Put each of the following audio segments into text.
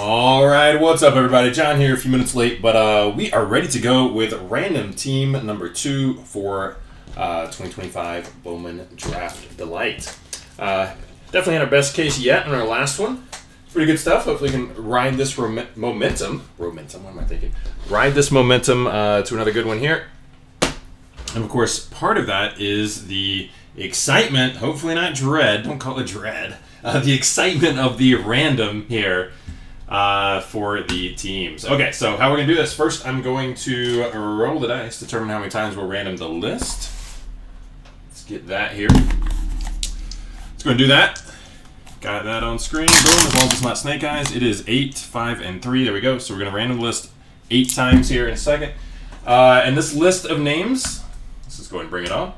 All right, what's up, everybody? John here, a few minutes late, but we are ready to go with random team number 2 for 2025 Bowman Draft Delight. Definitely had our best case yet in our last one. Pretty good stuff. Hopefully, we can ride this momentum. What am I thinking? Ride this momentum to another good one here. And of course, part of that is the excitement. Hopefully, not dread. Don't call it dread. The excitement of the random here. For the teams. Okay, so how we're going to do this. First, I'm going to roll the dice, determine how many times we'll random the list. Let's get that here. Let's go and do that. Got that on screen. Boom, as long as it's not snake eyes. It is 8, 5, and 3. There we go. So we're going to random the list 8 times here in a second. And this list of names, let's just go ahead and bring it on.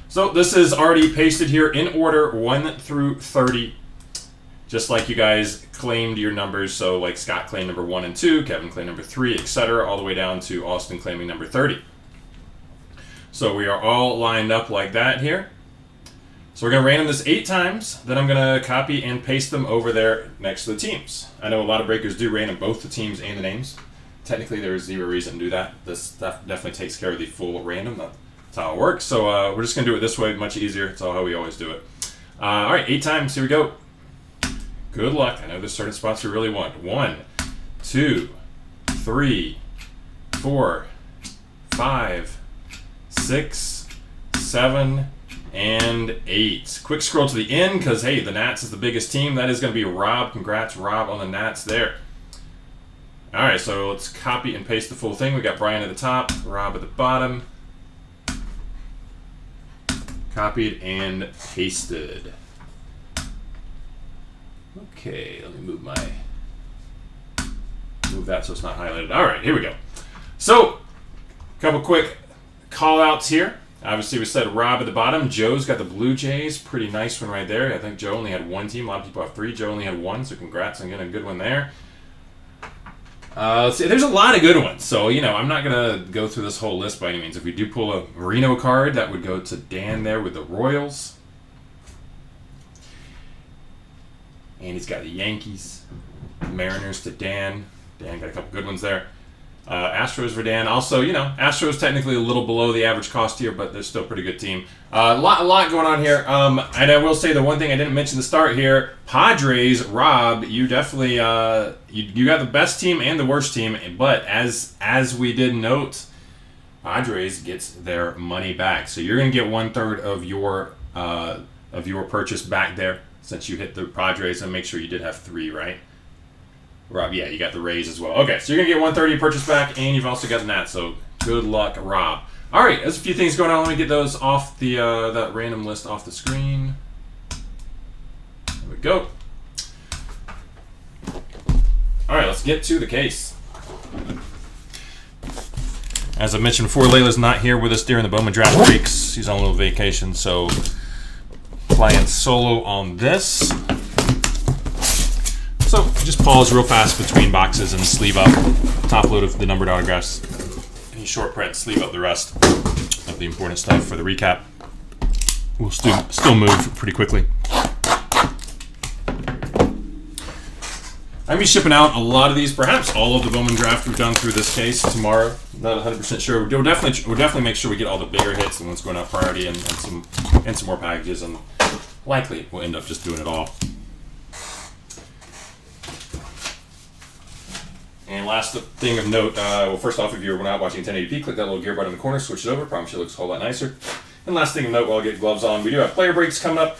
So this is already pasted here in order 1 through 30. Just like you guys claimed your numbers, so like Scott claimed number 1 and 2, Kevin claimed number 3, etc., all the way down to Austin claiming number 30. So we are all lined up like that here. So we're going to random this 8 times, then I'm going to copy and paste them over there next to the teams. I know a lot of breakers do random both the teams and the names. Technically, there is zero reason to do that. This stuff definitely takes care of the full random. That's how it works. So we're just going to do it this way, much easier. It's all how we always do it. All right, 8 times. Here we go. Good luck. I know there's certain spots you really want. 1, 2, 3, 4, 5, 6, 7, and 8. Quick scroll to the end because, hey, the Nats is the biggest team. That is going to be Rob. Congrats, Rob, on the Nats there. All right, so let's copy and paste the full thing. We got Brian at the top, Rob at the bottom. Copied and pasted. Okay, let me move that so it's not highlighted. All right, here we go. So, a couple quick call-outs here. Obviously, we said Rob at the bottom. Joe's got the Blue Jays. Pretty nice one right there. I think Joe only had 1 team. A lot of people have 3. Joe only had 1, so congrats on getting a good one there. Let's see, there's a lot of good ones. So, I'm not going to go through this whole list by any means. If we do pull a Reno card, that would go to Dan there with the Royals. And he's got the Yankees, Mariners to Dan. Dan got a couple good ones there. Astros for Dan. Also, Astros technically a little below the average cost here, but they're still a pretty good team. A lot going on here. And I will say the one thing I didn't mention to start here, Padres, Rob, you definitely you got the best team and the worst team. But as we did note, Padres gets their money back. So you're going to get 1/3 of your purchase back there. Since you hit the Padres, and make sure you did have 3, right? Rob, yeah, you got the Rays as well. Okay, so you're going to get 1/3 of your purchase back, and you've also got the Nats, so good luck, Rob. All right, there's a few things going on. Let me get those off the that random list off the screen. There we go. All right, let's get to the case. As I mentioned before, Layla's not here with us during the Bowman Draft Breaks. He's on a little vacation, so playing solo on this. So just pause real fast between boxes and sleeve up. Top load of the numbered autographs. Any short print, sleeve up the rest of the important stuff for the recap. We'll still move pretty quickly. I'm going to be shipping out a lot of these, perhaps all of the Bowman draft we've done through this case tomorrow. Not 100% sure. We'll definitely make sure we get all the bigger hits and ones going out priority and some more packages, and likely we'll end up just doing it all. And last thing of note, first off, if you're not watching 1080p, click that little gear button in the corner, switch it over. Promise you it looks a whole lot nicer. And last thing of note, while I get gloves on, we do have player breaks coming up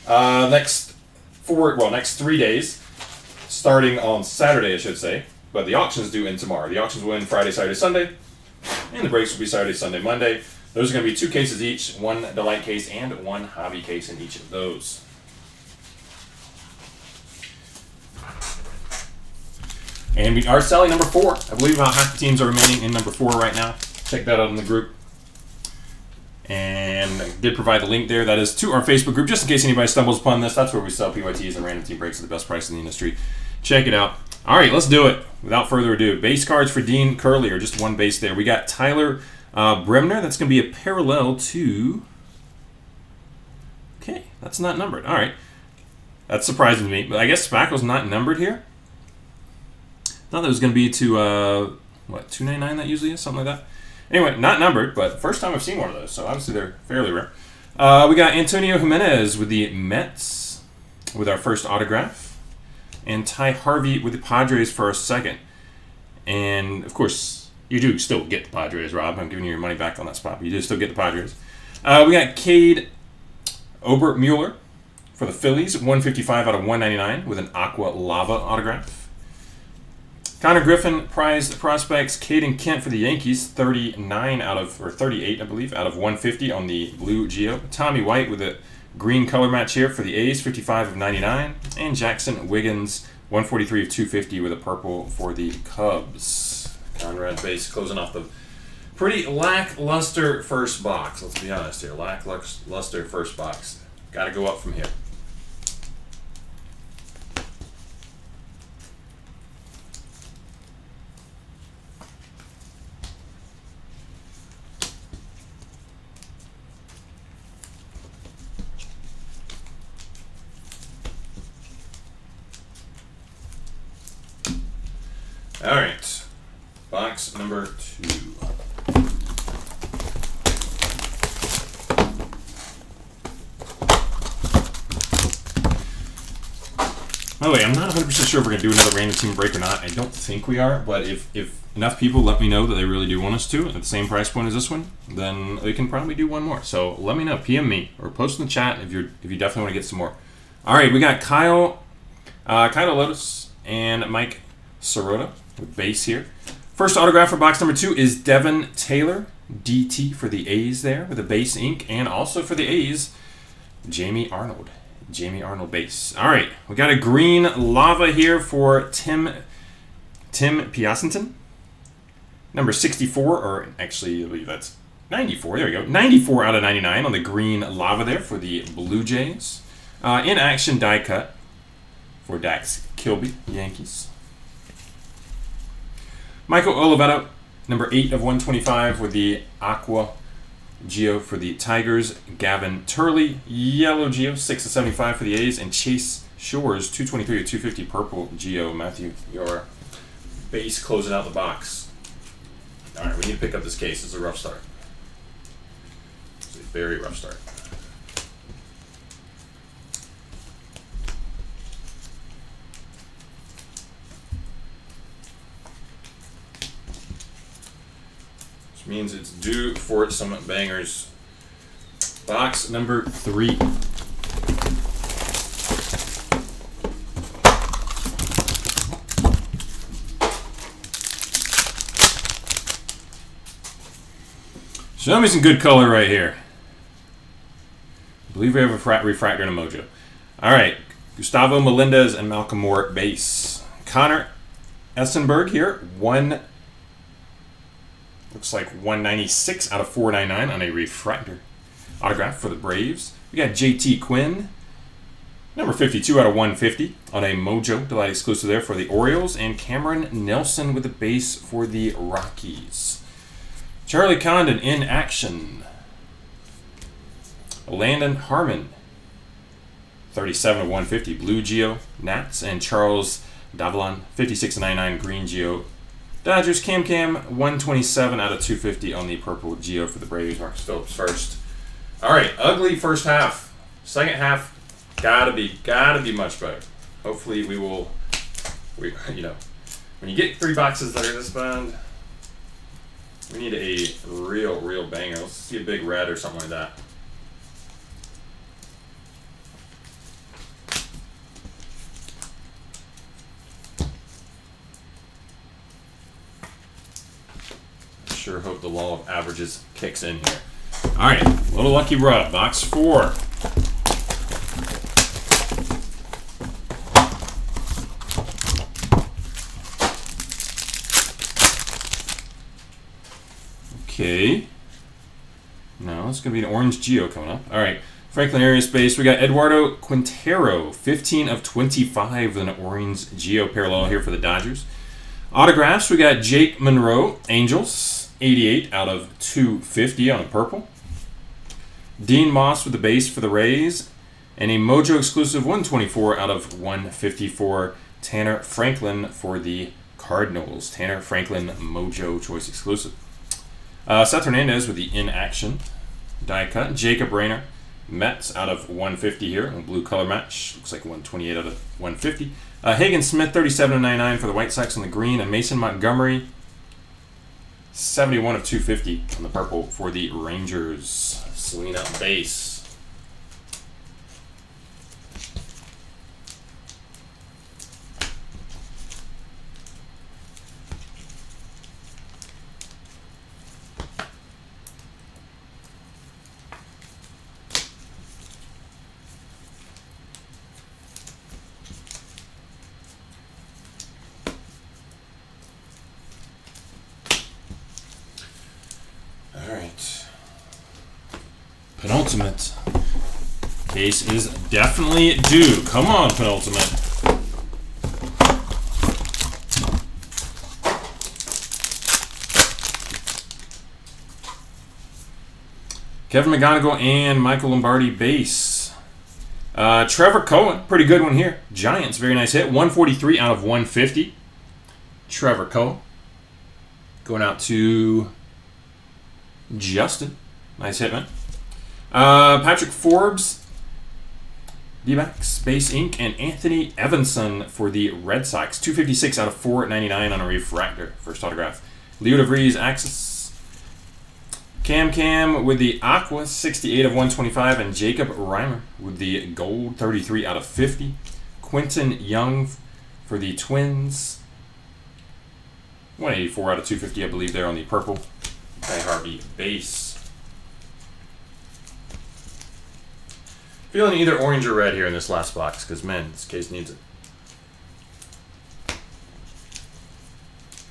next 3 days. Starting on Saturday, I should say, but the auctions do end tomorrow. The auctions will end Friday, Saturday, Sunday, and the breaks will be Saturday, Sunday, Monday. Those are going to be 2 cases each, 1 Delight case and 1 Hobby case in each of those. And we are selling number 4. I believe about half the teams are remaining in number 4 right now. Check that out in the group. And I did provide the link there. That is to our Facebook group, just in case anybody stumbles upon this. That's where we sell PYTs and random team breaks at the best price in the industry. Check it out. All right, let's do it. Without further ado, base cards for Dean Curley, just 1 base there. We got Tyler Bremner. That's going to be a parallel to... Okay, that's not numbered. All right. That's surprising to me. But I guess Spackle's not numbered here. Thought that was going to be to, what, $2.99 that usually is? Something like that. Anyway, not numbered, but first time I've seen one of those, so obviously they're fairly rare. We got Antonio Jimenez with the Mets with our first autograph. And Ty Harvey with the Padres for our second. And, of course, you do still get the Padres, Rob. I'm giving you your money back on that spot, but you do still get the Padres. We got Cade Obermueller for the Phillies, 155 out of 199 with an Aqua Lava autograph. Connor Griffin prized prospects. Caden Kent for the Yankees, 38, I believe, out of 150 on the blue Geo. Tommy White with a green color match here for the A's, 55 of 99. And Jackson Wiggins, 143 of 250 with a purple for the Cubs. Conrad base closing off the pretty lackluster first box. Let's be honest here. Lackluster first box. Got to go up from here. All right, box number 2. By the way, I'm not 100% sure if we're going to do another random team break or not. I don't think we are, but if enough people let me know that they really do want us to at the same price point as this one, then we can probably do one more. So let me know, PM me, or post in the chat if you definitely want to get some more. All right, we got Kyle Lotus and Mike Sirota with base here. First autograph for box number 2 is Devin Taylor, DT for the A's there with a base ink, and also for the A's, Jamie Arnold base. All right, we got a green lava here for Tim Piacenton, number 64, or actually I believe that's 94. There we go, 94 out of 99 on the green lava there for the Blue Jays. In action die cut for Dax Kilby, Yankees. Michael Oliveto, number 8 of 125 with the Aqua Geo for the Tigers. Gavin Turley, yellow Geo, 6 of 75 for the A's. And Chase Shores, 223 of 250 purple Geo. Matthew, your base closing out the box. All right, we need to pick up this case. It's a rough start. It's a very rough start. Means it's due for some bangers. Box number 3. Show me some good color right here. I believe we have a refractor and a mojo. All right, Gustavo Melendez and Malcolm Moore base. Connor Essenberg here, looks like 196 out of 499 on a refractor autograph for the Braves. We got JT Quinn, number 52 out of 150 on a Mojo Delight exclusive there for the Orioles. And Cameron Nelson with the base for the Rockies. Charlie Condon in action. Landon Harmon, 37 of 150 Blue Geo Nats. And Charles Davalon, 56 of 99 Green Geo Dodgers. Cam 127 out of 250 on the purple Geo for the Braves. Marcus Phillips first. All right, ugly first half. Second half, gotta be much better. Hopefully when you get 3 boxes that are this bad, we need a real banger. Let's see a big red or something like that. Sure hope the law of averages kicks in here. All right, little lucky rub, box 4. Okay. No, it's going to be an orange Geo coming up. All right, Franklin area space. We got Eduardo Quintero, 15 of 25 with an orange Geo parallel here for the Dodgers. Autographs, we got Jake Monroe, Angels, 88 out of 250 on a purple. Dean Moss with the base for the Rays. And a Mojo exclusive 124 out of 154, Tanner Franklin for the Cardinals. Tanner Franklin Mojo Choice exclusive. Seth Hernandez with the in action die cut. Jacob Rayner, Mets out of 150 here. A blue color match. Looks like 128 out of 150. Hagen Smith, 37/99 for the White Sox on the green. And Mason Montgomery, 71 of 250 on the purple for the Rangers. Selena base. Penultimate case is definitely due. Come on, penultimate. Kevin McGonigal and Michael Lombardi base. Trevor Cohen, pretty good one here. Giants, very nice hit. 143 out of 150. Trevor Cohen. Going out to Justin. Nice hit, man. Patrick Forbes, D-backs, base ink, and Anthony Evanson for the Red Sox. 256 out of 499 on a refractor. First autograph. Leo DeVries, Axis. Cam with the Aqua, 68 of 125, and Jacob Reimer with the gold, 33 out of 50. Quentin Young for the Twins. 184 out of 250, I believe, there on the purple. Ty Harvey base. Feeling either orange or red here in this last box, because, man, this case needs it.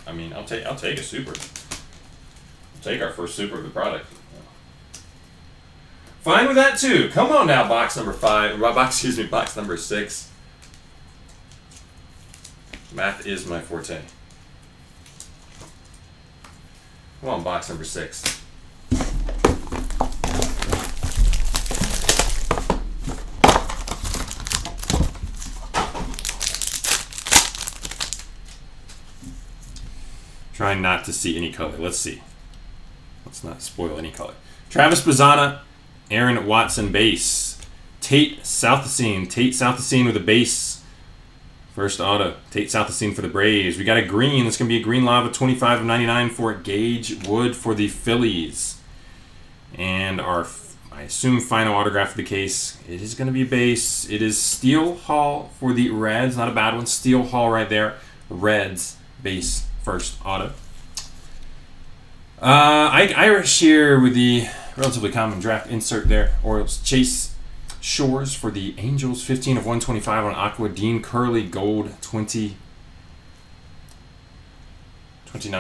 I mean, I'll take a super. I'll take our first super of the product. Fine with that, too. Come on now, box number 5. Box number 6. Math is my forte. Come on, box number 6. Trying not to see any color. Let's see. Let's not spoil any color. Travis Bazzana, Aaron Watson base. Tate Southesine with a base. First auto. Tate Southesine for the Braves. We got a green. That's going to be a green lava 25 of 99 for Gage Wood for the Phillies. And our, I assume, final autograph of the case. It is going to be base. It is Steel Hall for the Reds. Not a bad one. Steel Hall right there. Reds base. First auto. Irish here with the relatively common draft insert there. Orioles. Chase Shores for the Angels. 15 of 125 on Aqua. Dean Curley gold 29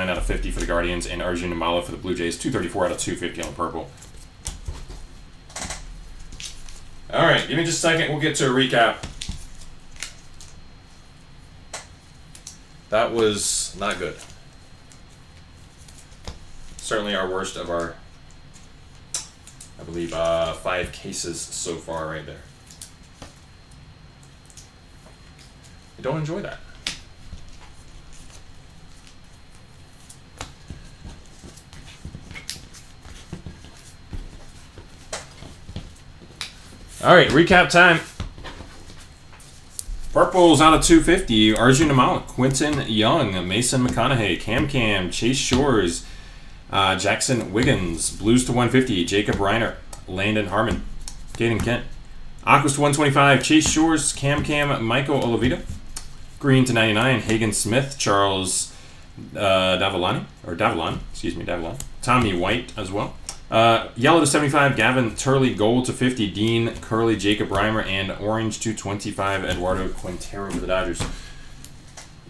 out of 50 for the Guardians. And Arjun Nimala for the Blue Jays. 234 out of 250 on purple. All right, give me just a second. We'll get to a recap. That was not good. Certainly our worst of our, I believe, 5 cases so far right there. I don't enjoy that. All right, recap time. Purples out of 250, Arjun Nimala, Quentin Young, Mason McConaughey, Cam, Chase Shores, Jackson Wiggins, Blues to 150, Jacob Reiner, Landon Harmon, Caden Kent, Aquas to 125, Chase Shores, Cam, Michael Oliveira, Green to 99, Hagen Smith, Charles Davillon, Tommy White as well. Yellow to 75, Gavin Turley. Gold to 50, Dean Curley, Jacob Reimer, and orange to 25, Eduardo Quintero for the Dodgers.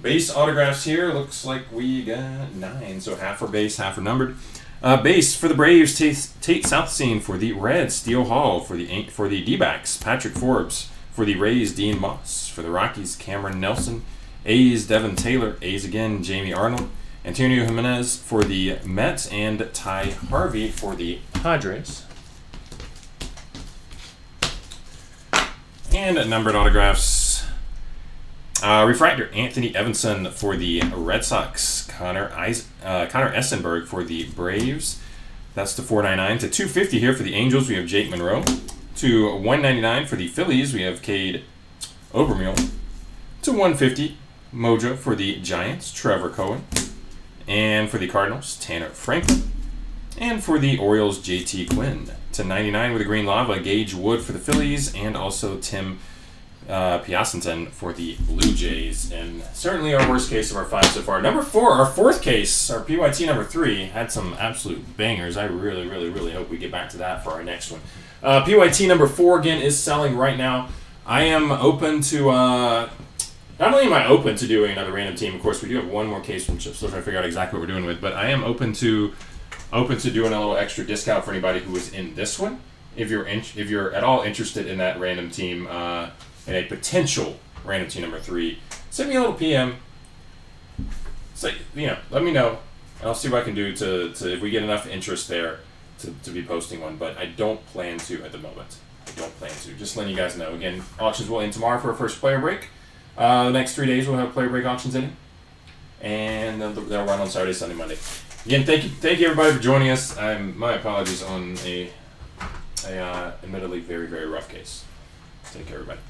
Base autographs here, looks like we got 9, so half are base, half are numbered. Base for the Braves, Tate Southesine. For the Reds, Steel Hall. For the D-backs, Patrick Forbes. For the Rays, Dean Moss. For the Rockies, Cameron Nelson. A's, Devin Taylor. A's again, Jamie Arnold. Antonio Jimenez for the Mets, and Ty Harvey for the Padres. And numbered autographs. Refractor, Anthony Evanson for the Red Sox. Connor Essenberg for the Braves. That's to 499. To 250 here for the Angels, we have Jake Monroe. To 199 for the Phillies, we have Cade Obermuel. To 150, Mojo for the Giants, Trevor Cohen. And for the Cardinals, Tanner Franklin. And for the Orioles, JT Quinn. To 99 with a green lava, Gage Wood for the Phillies, and also Tim Piacenton for the Blue Jays. And certainly our worst case of our 5 so far. Number 4, our 4th case, our PYT number 3, had some absolute bangers. I really hope we get back to that for our next one. PYT number 4, again, is selling right now. I am open to, not only am I open to doing another random team, of course, we do have one more case from Chip, still trying to figure out exactly what we're doing with, but I am open to doing a little extra discount for anybody who is in this one. If you're at all interested in that random team, in a potential random team number 3, send me a little PM. Say, let me know, and I'll see what I can do to if we get enough interest there to be posting one. But I don't plan to at the moment. Just letting you guys know. Again, auctions will end tomorrow for our first player break. The next 3 days we'll have player break auctions in, and they'll run on Saturday, Sunday, Monday. Again, thank you everybody for joining us. My apologies on a admittedly very rough case. Take care, everybody.